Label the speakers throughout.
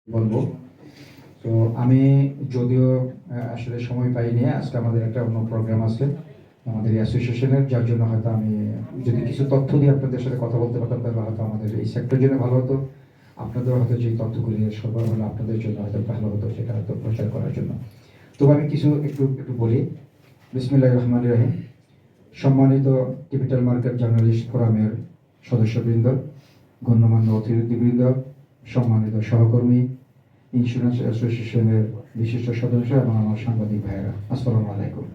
Speaker 1: বলবো। তো আমি যদিও আসলে সময় পাইনি, আজকে আমাদের একটা অন্য প্রোগ্রাম আছে আমাদের অ্যাসোসিয়েশনের, যার জন্য হয়তো আমি যদি কিছু তথ্য দিয়ে আপনাদের সাথে কথা বলতে পারতাম তাহলে হয়তো আমাদের এই সেক্টরের জন্য ভালো হতো। আপনাদের হয়তো যে তথ্যগুলি সরবরাহ হলো আপনাদের জন্য হয়তো ভালো হতো, সেটা হয়তো প্রচার করার জন্য। তবে আমি কিছু একটু একটু বলি। বিসমিল্লাহির রহমানির রহিম। সম্মানিত ক্যাপিটাল মার্কেট জার্নালিস্ট ফোরামের সদস্যবৃন্দ, গণ্যমান্য অতিথিবৃন্দ, সম্মানিত সহকর্মী, ইন্স্যুরেন্স অ্যাসোসিয়েশনের বিশিষ্ট সদস্য এবং আমার সাংবাদিক ভাইয়েরা, আসসালামু আলাইকুম।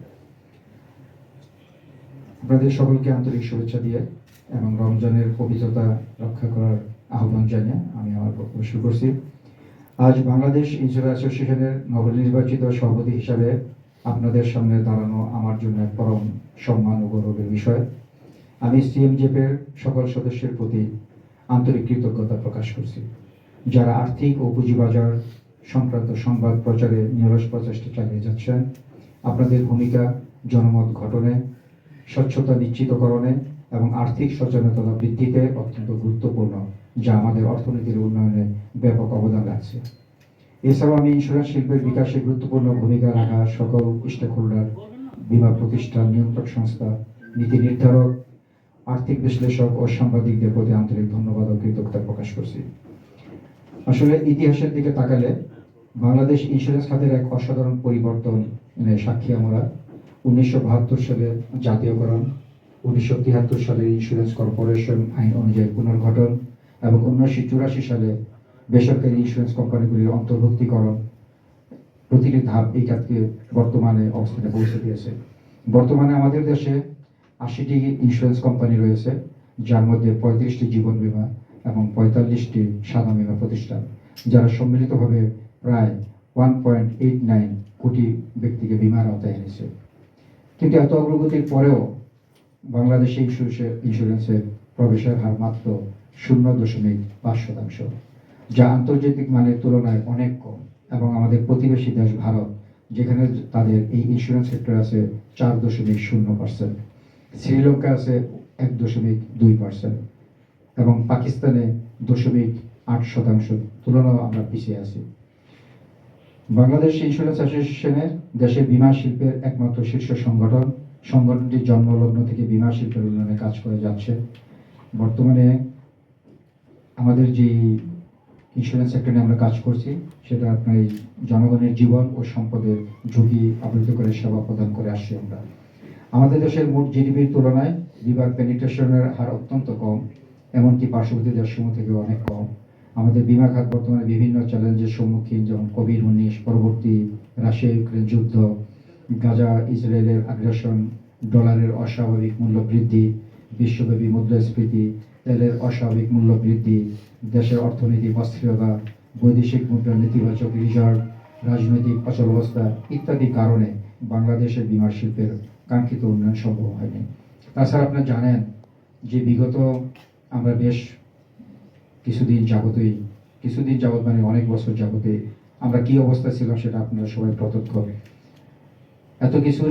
Speaker 1: আপনাদের সকলকে আন্তরিক শুভেচ্ছা দিয়ে এবং রমজানের পবিত্রতা রক্ষা করার আহ্বান জানিয়ে আমি আমার বক্তব্য শুরু করছি। আজ বাংলাদেশ ইন্স্যুরেন্স অ্যাসোসিয়েশনের নবনির্বাচিত সভাপতি হিসাবে আপনাদের সামনে দাঁড়ানো আমার জন্য এক পরম সম্মান ও গৌরবের বিষয়। আমি সিএমজেপের সকল সদস্যের প্রতি আন্তরিক কৃতজ্ঞতা প্রকাশ করছি, যারা আর্থিক ও পুঁজিবাজার সংক্রান্ত সংবাদ প্রচারে নিরলস প্রচেষ্টা চালিয়ে যাচ্ছেন। আপনাদের ভূমিকা জনমত গঠনে, স্বচ্ছতা নিশ্চিতকরণে এবং আর্থিক সচেতনতা বৃদ্ধিতে অত্যন্ত গুরুত্বপূর্ণ, যা আমাদের অর্থনীতির উন্নয়নে ব্যাপক অবদান রাখছে। এছাড়াও আমি ইন্স্যুরেন্স শিল্পের বিকাশে গুরুত্বপূর্ণ ভূমিকা রাখা সকল স্টেক হোল্ডার, বীমা প্রতিষ্ঠান, নিয়ন্ত্রক সংস্থা, নীতি নির্ধারক, আর্থিক বিশ্লেষক ও সাংবাদিকদের প্রতি আন্তরিক ধন্যবাদ ও কৃতজ্ঞতা প্রকাশ করছি। আসলে ইতিহাসের দিকে তাকালে বাংলাদেশ ইন্স্যুরেন্স খাতের এক অসাধারণ পরিবর্তনের সাক্ষী আমরা। 1972 সালে জাতীয়করণ, 1973 সালে ইন্স্যুরেন্স কর্পোরেশন আইন অনুযায়ী পুনর্গঠন এবং 1984 সালে বেসরকারি ইন্স্যুরেন্স কোম্পানিগুলির অন্তর্ভুক্তিকরণ, প্রতিটি ধাপ এই খাতকে বর্তমানে অবস্থানে পৌঁছে দিয়েছে। বর্তমানে আমাদের দেশে 80টি ইন্স্যুরেন্স কোম্পানি রয়েছে, যার মধ্যে 35টি জীবন বীমা এবং 45টি সাধারণ বীমা প্রতিষ্ঠান, যারা সম্মিলিতভাবে প্রায় 1.89 কোটি ব্যক্তিকে বীমার আওতায় এনেছে। কিন্তু এত অগ্রগতির পরেও বাংলাদেশে ইন্স্যুরেন্সের প্রবেশের হার মাত্র 0.5%, যা আন্তর্জাতিক মানের তুলনায় অনেক কম। এবং আমাদের প্রতিবেশী দেশ ভারত, যেখানে তাদের এই ইন্স্যুরেন্স সেক্টর আছে 4.0%, শ্রীলঙ্কা আছে 1.2% এবং পাকিস্তানে 0.8% তুলনায় আমরা পিছিয়ে আছি। বাংলাদেশ ইন্স্যুরেন্স অ্যাসোসিয়েশনে দেশের বীমা শিল্পের একমাত্র শীর্ষ সংগঠন। সংগঠনটি জন্মলগ্ন থেকে বীমা শিল্পের উন্নয়নে কাজ করে যাচ্ছে। বর্তমানে আমাদের যে ইন্স্যুরেন্স সেক্টর নিয়ে আমরা কাজ করছি, সেটা আপনার জনগণের জীবন ও সম্পদের ঝুঁকি আবৃত করে সেবা প্রদান করে আসছি আমরা। আমাদের দেশের মোট জিডিপির তুলনায় বিমার পেনিট্রেশনের হার অত্যন্ত কম, এমনকি পার্শ্ববর্তী দেশসমূহ থেকে অনেক কম। আমাদের বিমা খাত বর্তমানে বিভিন্ন চ্যালেঞ্জের সম্মুখীন, যেমন কোভিড-19, পরবর্তী রাশিয়া ইউক্রেন যুদ্ধ, গাজা ইসরায়েলের আগ্রাসন, ডলারের অস্বাভাবিক মূল্য বৃদ্ধি, বিশ্বব্যাপী মুদ্রাস্ফীতি, তেলের অস্বাভাবিক মূল্য বৃদ্ধি, দেশের অর্থনৈতিক অস্থিরতা, বৈদেশিক মুদ্রার নেতিবাচক রিজার্ভ, রাজনৈতিক অচলাবস্থা ইত্যাদি কারণে বাংলাদেশের বীমা শিল্পের কাঙ্ক্ষিত উন্নয়ন সম্ভব হয়নি। তাছাড়া আপনারা জানেন যে বিগত আমরা বেশ কিছুদিন যাবত মানে অনেক বছর যাবতে আমরা কি অবস্থা ছিলাম সেটা আপনারা সবাই প্রত্যক্ষ। এত কিছুর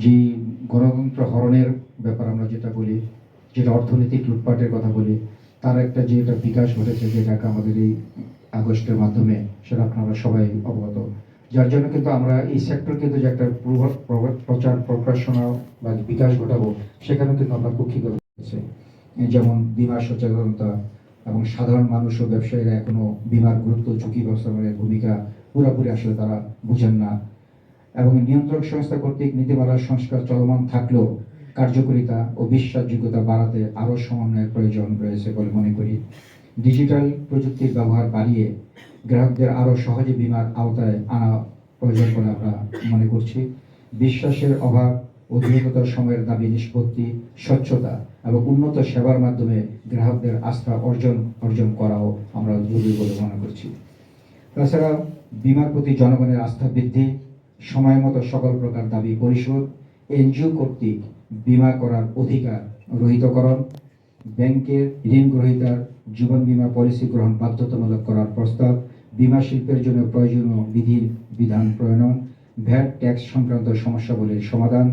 Speaker 1: যেই গণতন্ত্র হরণের ব্যাপার আমরা যেটা বলি, যেটা অর্থনৈতিক লুটপাটের কথা বলি, তার একটা যে একটা বিকাশ ঘটেছে, যেটাকে আমাদের এই আগস্টের মাধ্যমে, সেটা আপনারা সবাই অবগত। যার জন্য কিন্তু আমরা এই সেক্টর কিন্তু যে একটা প্রচার প্রকাশনা বা বিকাশ ঘটাবো, সেখানেও কিন্তু আমরা কুক্ষিগত হচ্ছে। যেমন বীমা সচেতনতা এবং সাধারণ মানুষ ও ব্যবসায়ীরা এখনো বীমার গুরুত্ব, ঝুঁকি ব্যবস্থাপনার ভূমিকা পুরোপুরি আসলে তারা বুঝেন না। এবং নিয়ন্ত্রক সংস্থা কর্তৃক নীতিমালার সংস্কার চলমান থাকলেও কার্যকারিতা ও বিশ্বাসযোগ্যতা বাড়াতে আরও সমন্বয়ের প্রয়োজন রয়েছে বলে মনে করি। ডিজিটাল প্রযুক্তির ব্যবহার বাড়িয়ে গ্রাহকদের আরও সহজে বীমার আওতায় আনা প্রয়োজন বলে আমরা মনে করছি। বিশ্বাসের অভাব ও দ্রুততর সময়ের দাবি নিষ্পত্তি, স্বচ্ছতা এবং উন্নত সেবার মাধ্যমে গ্রাহকদের আস্থা অর্জন করাও আমরা জরুরি বলে মনে করছি। তাছাড়া বীমার প্রতি জনগণের আস্থা বৃদ্ধি, সময় মতো সকল প্রকার দাবি পরিশোধ, এনজিও কর্তৃক বীমা করার অধিকার রহিতকরণ, ব্যাংকের ঋণ গ্রহীতার জীবন বীমা পলিসি গ্রহণ বাধ্যতামূলক করার প্রস্তাব, বীমা শিল্পের জন্য প্রয়োজনীয় বিধান প্রণয়ন, ভ্যাট ট্যাক্স সংক্রান্ত সমস্যাগুলির সমাধান,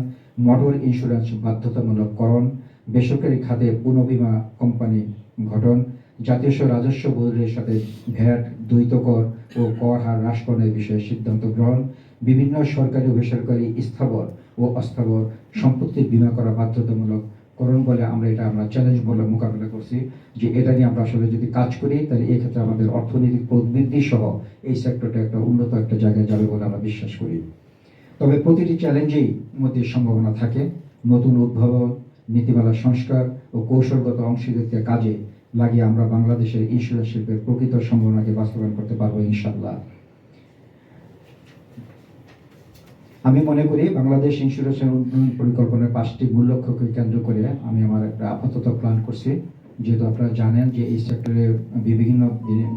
Speaker 1: মোটর ইন্স্যুরেন্স বাধ্যতামূলককরণ, বেসরকারি খাতে পুনঃবীমা কোম্পানি গঠন, জাতীয় রাজস্ব বোর্ডের সাথে ভ্যাট, দ্বৈত কর ও কর হার হ্রাস প্রণের বিষয়ে সিদ্ধান্ত গ্রহণ, বিভিন্ন সরকারি ও বেসরকারি স্থাবর ও অস্থাবর সম্পত্তির বীমা করা বাধ্যতামূলক করণ বলে আমরা চ্যালেঞ্জ বলে মোকাবিলা করছি, যে এটা নিয়ে আমরা আসলে যদি কাজ করি তাহলে এই ক্ষেত্রে আমাদের অর্থনৈতিক প্রবৃদ্ধি সহ এই সেক্টরটা একটা উন্নত একটা জায়গায় যাবে বলে আমরা বিশ্বাস করি। তবে প্রতিটি চ্যালেঞ্জেই মধ্যে সম্ভাবনা থাকে। নতুন উদ্ভাবন, নীতিমালা সংস্কার ও কৌশলগত অংশীদারিত্বের কাজে লাগিয়ে আমরা বাংলাদেশের ইন্স্যুরেন্স শিল্পের প্রকৃত সম্ভাবনাকে বাস্তবায়ন করতে পারবো ইনশাআল্লাহ। আমি মনে করি বাংলাদেশ ইন্স্যুরেন্সের উন্নয়ন পরিকল্পনার 5টি মূল লক্ষ্যকে কেন্দ্র করে আমি আমার একটা আপাতত প্ল্যান করছি। যেহেতু আপনারা জানেন যে এই সেক্টরে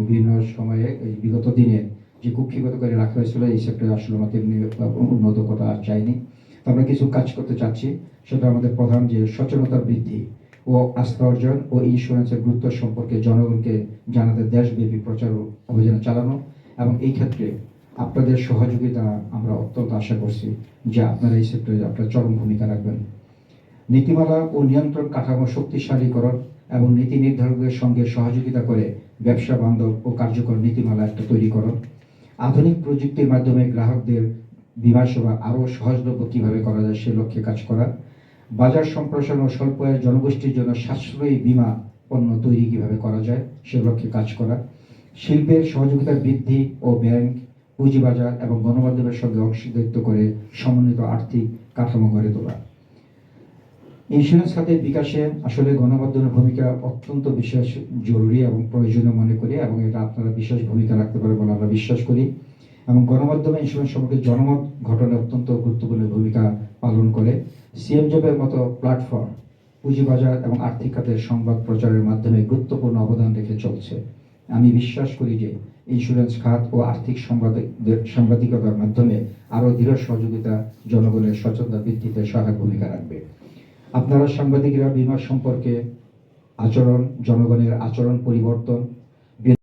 Speaker 1: বিভিন্ন সময়ে বিগত দিনে যে কুক্ষিগত করে রাখা হয়েছিল, এই সেক্টরে আসলে আমাদের উন্নত করা চাইনি। তো আমরা কিছু কাজ করতে চাচ্ছি। সেটা আমাদের প্রধান যে সচেতনতা বৃদ্ধি ও আস্থা অর্জন ও ইন্স্যুরেন্সের গুরুত্ব সম্পর্কে জনগণকে জানাতে দেশব্যাপী প্রচার অভিযান চালানো, এবং এই ক্ষেত্রে আপনাদের সহযোগিতা আমরা অত্যন্ত আশা করছি যে আপনারা এই সেক্টরে আপনারা চরম ভূমিকা রাখবেন। নীতিমালা ও নিয়ন্ত্রণ কাঠামো শক্তিশালীকরণ এবং নীতি নির্ধারকদের সঙ্গে সহযোগিতা করে ব্যবসা বান্ধব ও কার্যকর নীতিমালা একটা তৈরিকরণ। আধুনিক প্রযুক্তির মাধ্যমে গ্রাহকদের বীমা সেবা আরও সহজলভ্য কীভাবে করা যায় সে লক্ষ্যে কাজ করা। বাজার সম্প্রসারণ ও স্বল্প আয়ের জনগোষ্ঠীর জন্য সাশ্রয়ী বীমা পণ্য তৈরি কীভাবে করা যায় সে লক্ষ্যে কাজ করা। শিল্পের সহযোগিতা বৃদ্ধি ও ব্যাংক, পুঁজিবাজার এবং গণমাধ্যমের সঙ্গে অংশীদারিত্ব করে সমন্বিত আর্থিক কাঠামো গড়ে তোলা। ইন্স্যুরেন্স খাতের বিকাশে আসলে গণমাধ্যমের ভূমিকা অত্যন্ত বিশেষ জরুরি এবং প্রয়োজনীয় মনে করি, এবং এটা আপনারা বিশেষ ভূমিকা রাখতে পারে বলে আমরা বিশ্বাস করি। এবং গণমাধ্যমে ইন্স্যুরেন্স সম্পর্কে জনমত গঠনে অত্যন্ত গুরুত্বপূর্ণ ভূমিকা পালন করে। সিএমজবের মতো প্ল্যাটফর্ম পুঁজিবাজার এবং আর্থিক খাতের সংবাদ প্রচারের মাধ্যমে গুরুত্বপূর্ণ অবদান রেখে চলছে। আমি বিশ্বাস করি যে ইন্স্যুরেন্স খাত ও আর্থিক সাংবাদিকতার মাধ্যমে আরও দৃঢ় সহযোগিতা জনগণের সচেতনতা বৃদ্ধিতে সহায়ক ভূমিকা রাখবে। আপনারা সাংবাদিকরা বীমা সম্পর্কে আচরণ, জনগণের আচরণ পরিবর্তন,